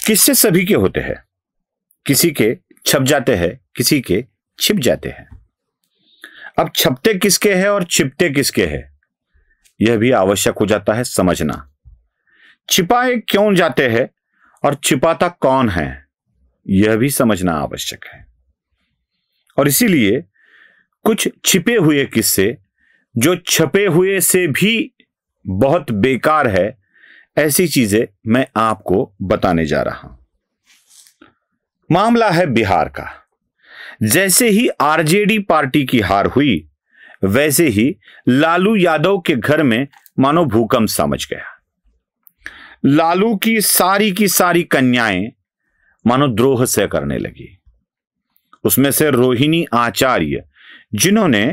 किस्से सभी के होते हैं, किसी के छप जाते हैं, किसी के छिप जाते हैं। अब छपते किसके हैं और छिपते किसके हैं, यह भी आवश्यक हो जाता है समझना। छिपाए क्यों जाते हैं और छिपाता कौन है, यह भी समझना आवश्यक है। और इसीलिए कुछ छिपे हुए किस्से जो छपे हुए से भी बहुत बेकार है, ऐसी चीजें मैं आपको बताने जा रहा हूं। मामला है बिहार का। जैसे ही आरजेडी पार्टी की हार हुई, वैसे ही लालू यादव के घर में मानो भूकंप सा मच गया। लालू की सारी कन्याएं मानो द्रोह से करने लगी। उसमें से रोहिणी आचार्य, जिन्होंने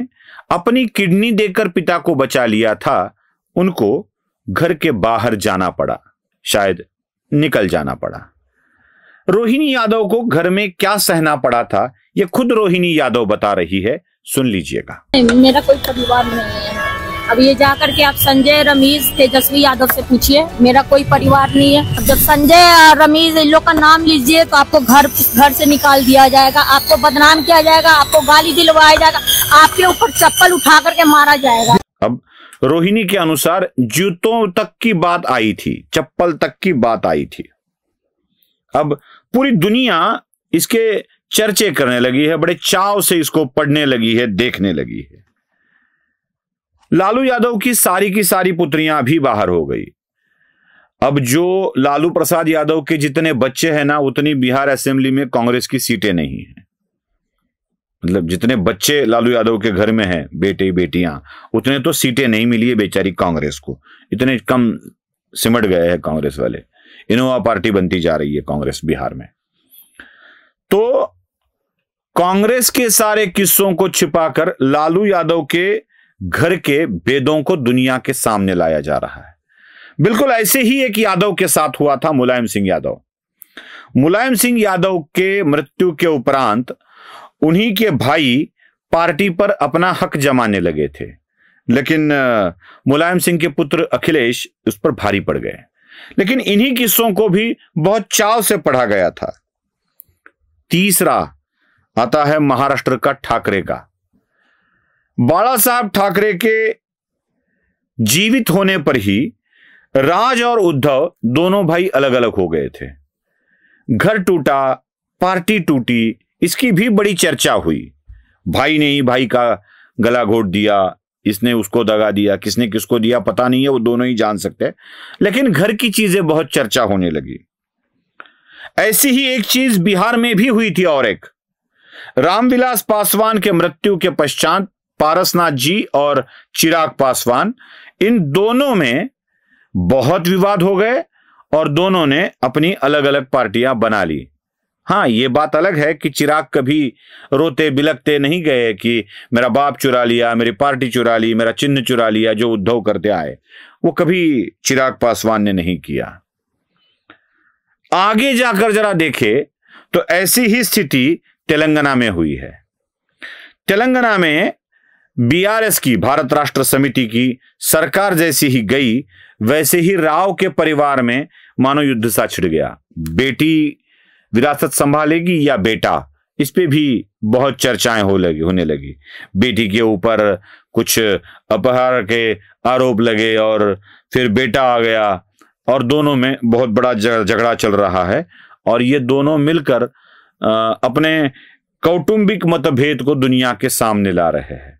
अपनी किडनी देकर पिता को बचा लिया था, उनको घर के बाहर जाना पड़ा, शायद निकल जाना पड़ा। रोहिणी यादव को घर में क्या सहना पड़ा था, यह खुद रोहिणी यादव बता रही है, सुन लीजिएगा। मेरा कोई परिवार नहीं है। अब ये जाकर के आप संजय, रमेश, तेजस्वी यादव से पूछिए, मेरा कोई परिवार नहीं है। अब जब संजय, रमेश इन लोग का नाम लीजिए तो आपको घर से निकाल दिया जाएगा, आपको बदनाम किया जाएगा, आपको गाली दिलवाया जाएगा, आपके ऊपर चप्पल उठा करके मारा जाएगा। अब रोहिणी के अनुसार जूतों तक की बात आई थी, चप्पल तक की बात आई थी। अब पूरी दुनिया इसके चर्चे करने लगी है, बड़े चाव से इसको पढ़ने लगी है, देखने लगी है। लालू यादव की सारी पुत्रियां भी बाहर हो गई। अब जो लालू प्रसाद यादव के जितने बच्चे हैं ना, उतनी बिहार असेंबली में कांग्रेस की सीटें नहीं हैं। मतलब जितने बच्चे लालू यादव के घर में हैं, बेटे बेटियां, उतने तो सीटें नहीं मिली है बेचारी कांग्रेस को। इतने कम सिमट गए हैं कांग्रेस वाले। इनोवा पार्टी बनती जा रही है कांग्रेस बिहार में। तो कांग्रेस के सारे किस्सों को छिपाकर लालू यादव के घर के भेदों को दुनिया के सामने लाया जा रहा है। बिल्कुल ऐसे ही एक यादव के साथ हुआ था, मुलायम सिंह यादव। मुलायम सिंह यादव के मृत्यु के उपरांत उन्हीं के भाई पार्टी पर अपना हक जमाने लगे थे, लेकिन मुलायम सिंह के पुत्र अखिलेश उस पर भारी पड़ गए। लेकिन इन्हीं किस्सों को भी बहुत चाव से पढ़ा गया था। तीसरा आता है महाराष्ट्र का ठाकरे का। बाला साहब ठाकरे के जीवित होने पर ही राज और उद्धव दोनों भाई अलग अलग हो गए थे। घर टूटा, पार्टी टूटी, इसकी भी बड़ी चर्चा हुई। भाई ने ही भाई का गला घोट दिया, इसने उसको दगा दिया, किसने किसको दिया पता नहीं है, वो दोनों ही जान सकते हैं। लेकिन घर की चीजें बहुत चर्चा होने लगी। ऐसी ही एक चीज बिहार में भी हुई थी। और एक रामविलास पासवान के मृत्यु के पश्चात पारसनाथ जी और चिराग पासवान, इन दोनों में बहुत विवाद हो गए और दोनों ने अपनी अलग अलग पार्टियां बना ली। हाँ, ये बात अलग है कि चिराग कभी रोते बिलखते नहीं गए कि मेरा बाप चुरा लिया, मेरी पार्टी चुरा ली, मेरा चिन्ह चुरा लिया, जो उद्धव करते आए, वो कभी चिराग पासवान ने नहीं किया। आगे जाकर जरा देखे तो ऐसी ही स्थिति तेलंगाना में हुई है। तेलंगाना में बीआरएस की, भारत राष्ट्र समिति की सरकार जैसी ही गई, वैसे ही राव के परिवार में मानो युद्ध सा छिड़ गया। बेटी विरासत संभालेगी या बेटा, इस पे भी बहुत चर्चाएं होने लगी। बेटी के ऊपर कुछ अपहरण के आरोप लगे और फिर बेटा आ गया और दोनों में बहुत बड़ा झगड़ा चल रहा है। और ये दोनों मिलकर अपने कौटुंबिक मतभेद को दुनिया के सामने ला रहे हैं।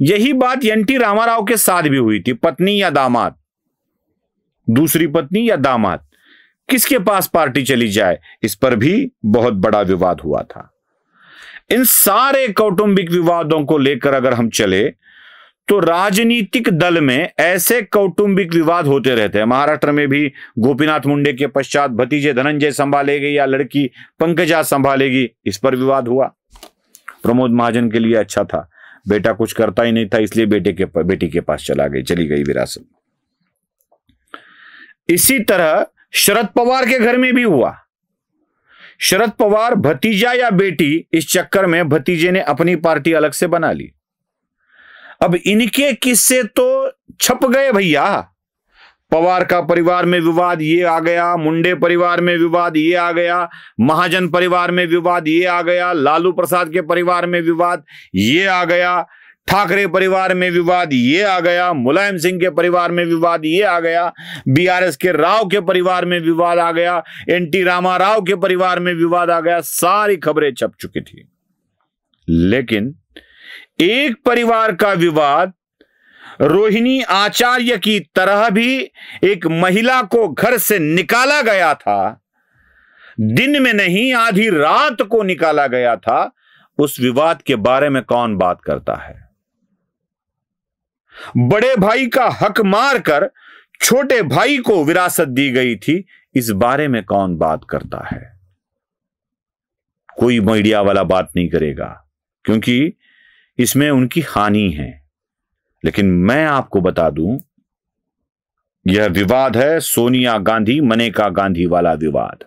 यही बात एनटी रामाराव के साथ भी हुई थी। पत्नी या दामाद, दूसरी पत्नी या दामाद, किसके पास पार्टी चली जाए, इस पर भी बहुत बड़ा विवाद हुआ था। इन सारे कौटुंबिक विवादों को लेकर अगर हम चले तो राजनीतिक दल में ऐसे कौटुंबिक विवाद होते रहते हैं। महाराष्ट्र में भी गोपीनाथ मुंडे के पश्चात भतीजे धनंजय संभालेगी या लड़की पंकजा संभालेगी, इस पर विवाद हुआ। प्रमोद महाजन के लिए अच्छा था, बेटा कुछ करता ही नहीं था, इसलिए बेटी के पास चली गई विरासत। इसी तरह शरद पवार के घर में भी हुआ। शरद पवार भतीजा या बेटी, इस चक्कर में भतीजे ने अपनी पार्टी अलग से बना ली। अब इनके किस्से तो छप गए भैया। पवार का परिवार में विवाद ये आ गया, मुंडे परिवार में विवाद ये आ गया, महाजन परिवार में विवाद ये आ गया, लालू प्रसाद के परिवार में विवाद ये आ गया, ठाकरे परिवार में विवाद ये आ गया, मुलायम सिंह के परिवार में विवाद ये आ गया, बीआरएस के राव के परिवार में विवाद आ गया, एनटी रामाराव के परिवार में विवाद आ गया। सारी खबरें छप चुकी थी। लेकिन एक परिवार का विवाद रोहिणी आचार्य की तरह भी एक महिला को घर से निकाला गया था, दिन में नहीं आधी रात को निकाला गया था। उस विवाद के बारे में कौन बात करता है? बड़े भाई का हक मारकर छोटे भाई को विरासत दी गई थी, इस बारे में कौन बात करता है? कोई मीडिया वाला बात नहीं करेगा, क्योंकि इसमें उनकी हानि है। लेकिन मैं आपको बता दूं, यह विवाद है सोनिया गांधी मनेका गांधी वाला विवाद।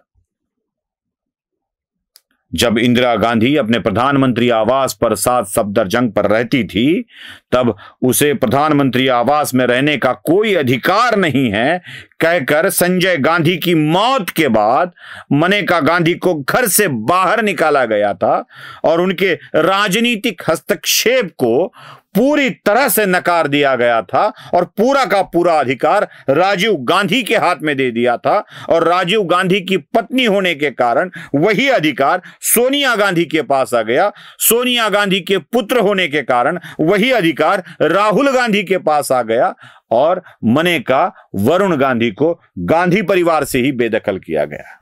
जब इंदिरा गांधी अपने प्रधानमंत्री आवास पर 7 सफदरजंग पर रहती थी, तब उसे प्रधानमंत्री आवास में रहने का कोई अधिकार नहीं है कहकर संजय गांधी की मौत के बाद मनेका गांधी को घर से बाहर निकाला गया था और उनके राजनीतिक हस्तक्षेप को पूरी तरह से नकार दिया गया था और पूरा का पूरा अधिकार राजीव गांधी के हाथ में दे दिया था। और राजीव गांधी की पत्नी होने के कारण वही अधिकार सोनिया गांधी के पास आ गया। सोनिया गांधी के पुत्र होने के कारण वही अधिकार राहुल गांधी के पास आ गया और मनेका वरुण गांधी को गांधी परिवार से ही बेदखल किया गया।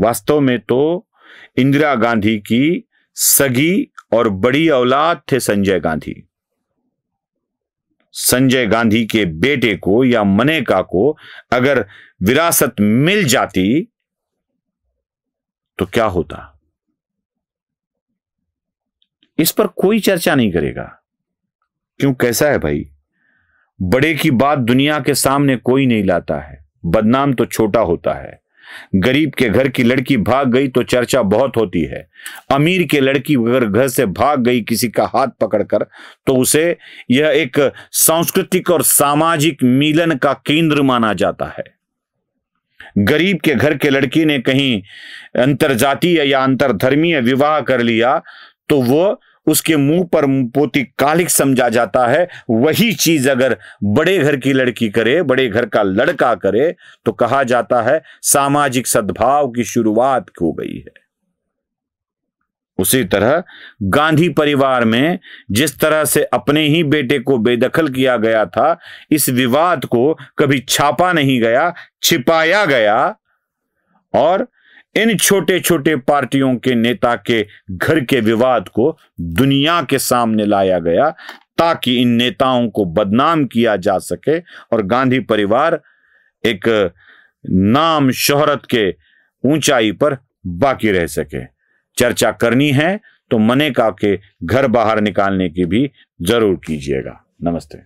वास्तव में तो इंदिरा गांधी की सगी और बड़ी औलाद थे संजय गांधी। संजय गांधी के बेटे को या मनेका को अगर विरासत मिल जाती तो क्या होता? इस पर कोई चर्चा नहीं करेगा। क्यों? कैसा है भाई, बड़े की बात दुनिया के सामने कोई नहीं लाता है, बदनाम तो छोटा होता है। गरीब के घर की लड़की भाग गई तो चर्चा बहुत होती है। अमीर के लड़की अगर घर से भाग गई किसी का हाथ पकड़कर तो उसे यह एक सांस्कृतिक और सामाजिक मिलन का केंद्र माना जाता है। गरीब के घर के लड़की ने कहीं अंतरजातीय या अंतरधर्मीय विवाह कर लिया तो वो उसके मुंह पर पोती कालिक समझा जाता है। वही चीज अगर बड़े घर की लड़की करे, बड़े घर का लड़का करे तो कहा जाता है सामाजिक सद्भाव की शुरुआत हो गई है। उसी तरह गांधी परिवार में जिस तरह से अपने ही बेटे को बेदखल किया गया था, इस विवाद को कभी छापा नहीं गया, छिपाया गया और इन छोटे छोटे पार्टियों के नेता के घर के विवाद को दुनिया के सामने लाया गया ताकि इन नेताओं को बदनाम किया जा सके और गांधी परिवार एक नाम शोहरत के ऊंचाई पर बाकी रह सके। चर्चा करनी है तो मनेका के घर बाहर निकालने की भी जरूर कीजिएगा। नमस्ते।